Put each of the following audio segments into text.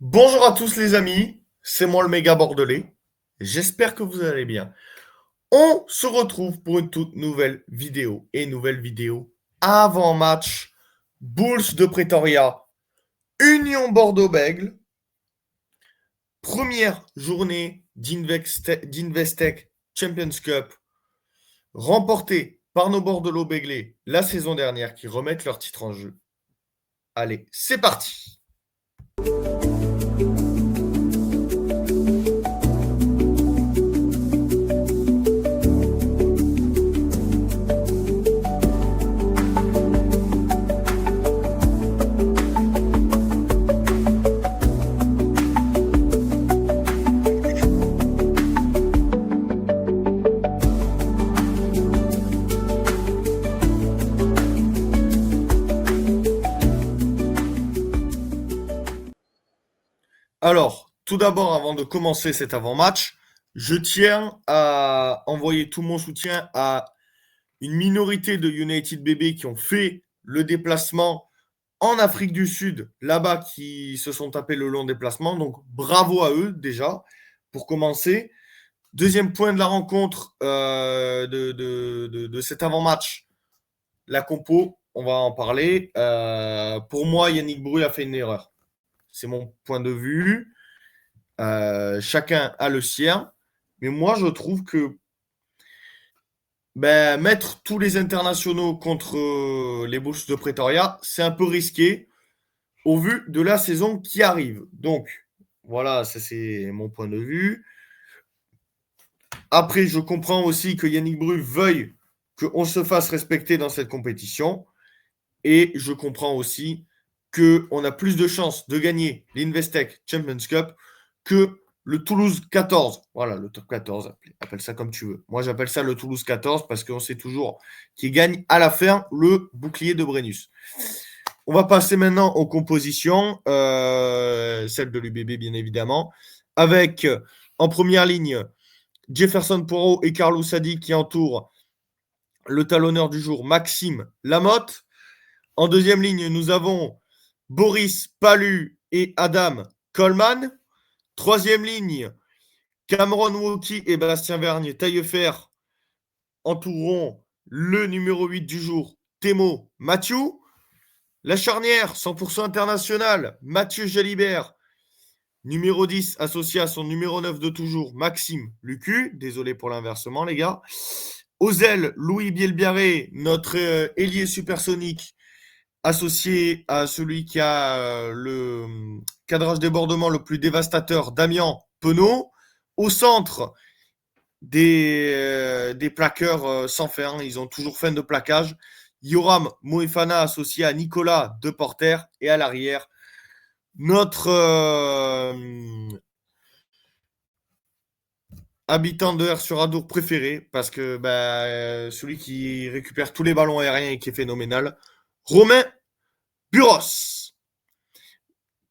Bonjour à tous les amis, c'est moi le méga bordelais. J'espère que vous allez bien. On se retrouve pour une toute nouvelle vidéo avant match Bulls de Pretoria, Union Bordeaux-Bègles, première journée d'Investec Champions Cup remportée par nos Bordeaux-Béglés la saison dernière qui remettent leur titre en jeu. Allez, c'est parti. Alors, tout d'abord, avant de commencer cet avant-match, je tiens à envoyer tout mon soutien à une minorité de United BB qui ont fait le déplacement en Afrique du Sud, là-bas, qui se sont tapés le long déplacement. Donc, bravo à eux déjà, pour commencer. Deuxième point de la rencontre de cet avant-match, la compo, on va en parler. Pour moi, Yannick Bru a fait une erreur. C'est mon point de vue. Chacun a le sien. Mais moi, je trouve que mettre tous les internationaux contre les Bulls de Pretoria, c'est un peu risqué au vu de la saison qui arrive. Donc, voilà, ça c'est mon point de vue. Après, je comprends aussi que Yannick Bru veuille qu'on se fasse respecter dans cette compétition. Et je comprends aussi qu'on a plus de chances de gagner l'Investec Champions Cup que le Toulouse 14. Voilà, le top 14, appelle ça comme tu veux. Moi, j'appelle ça le Toulouse 14 parce qu'on sait toujours qui gagne à la fin le bouclier de Brennus. On va passer maintenant aux compositions, celle de l'UBB bien évidemment, avec en première ligne Jefferson Poirot et Carlos Sadi qui entourent le talonneur du jour Maxime Lamotte. En deuxième ligne, nous avons Boris Palu et Adam Coleman. Troisième ligne, Cameron Wauquiez et Bastien Vergne Taillefer entoureront le numéro 8 du jour, Thémo Mathieu. La charnière 100% international, Mathieu Jalibert, numéro 10 associé à son numéro 9 de toujours, Maxime Lucu. Désolé pour l'inversement, les gars. Aux ailes, Louis Bielbiaré, notre ailier supersonique, associé à celui qui a le cadrage débordement le plus dévastateur, Damien Penaud. Au centre, des plaqueurs sans fin. Ils ont toujours fin de plaquage. Yoram Moefana associé à Nicolas Deporter. Et à l'arrière, notre habitant de R sur Adour préféré, parce que celui qui récupère tous les ballons aériens et qui est phénoménal, Romain Buros.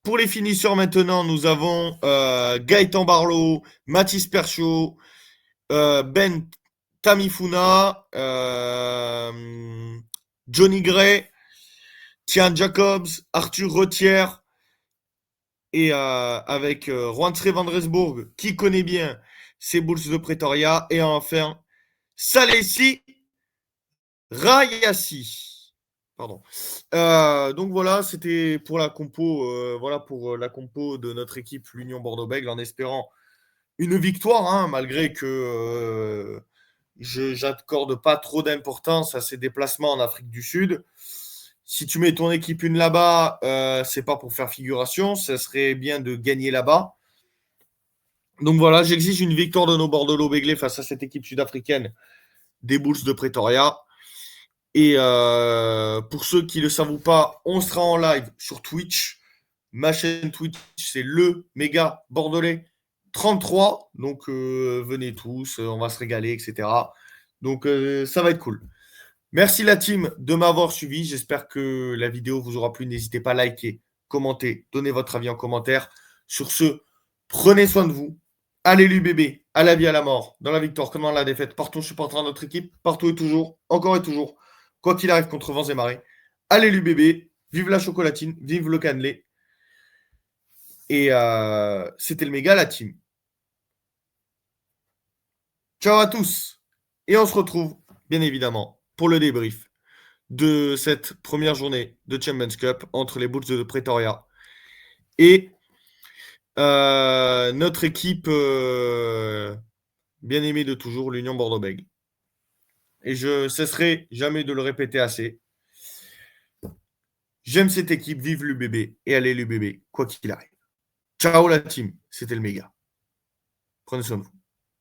Pour les finisseurs maintenant, nous avons Gaëtan Barlow, Mathis Perchaud, Ben Tamifuna, Johnny Gray, Tian Jacobs, Arthur Retière et avec Juan Van qui connaît bien ses Bulls de Pretoria. Et enfin, Salessi Rayassi. Pardon. Donc voilà, c'était pour la compo, voilà pour la compo de notre équipe, l'Union Bordeaux-Bègles, en espérant une victoire, hein, malgré que je n'accorde pas trop d'importance à ces déplacements en Afrique du Sud. Si tu mets ton équipe une là-bas, c'est pas pour faire figuration, ça serait bien de gagner là-bas. Donc voilà, j'exige une victoire de nos Bordeaux-Béglés face à cette équipe sud-africaine des Bulls de Pretoria. Et pour ceux qui ne le savent ou pas, on sera en live sur Twitch. Ma chaîne Twitch, c'est le méga bordelais 33. Donc venez tous, on va se régaler, etc. Donc ça va être cool. Merci la team de m'avoir suivi. J'espère que la vidéo vous aura plu. N'hésitez pas à liker, commenter, donner votre avis en commentaire. Sur ce, prenez soin de vous. Allez l'UBB, à la vie, à la mort, dans la victoire comme dans la défaite. Partout, je supportera notre équipe, partout et toujours, encore et toujours, quoi qu'il arrive contre vents et marées. Allez l'UBB, vive la chocolatine, vive le cannelé. Et c'était le méga, la team. Ciao à tous. Et on se retrouve, bien évidemment, pour le débrief de cette première journée de Champions Cup entre les Bulls de Pretoria et notre équipe bien aimée de toujours, l'Union Bordeaux-Bègles. Et je cesserai jamais de le répéter assez. J'aime cette équipe, vive l'UBB et allez l'UBB, quoi qu'il arrive. Ciao la team, c'était le méga. Prenez soin de vous.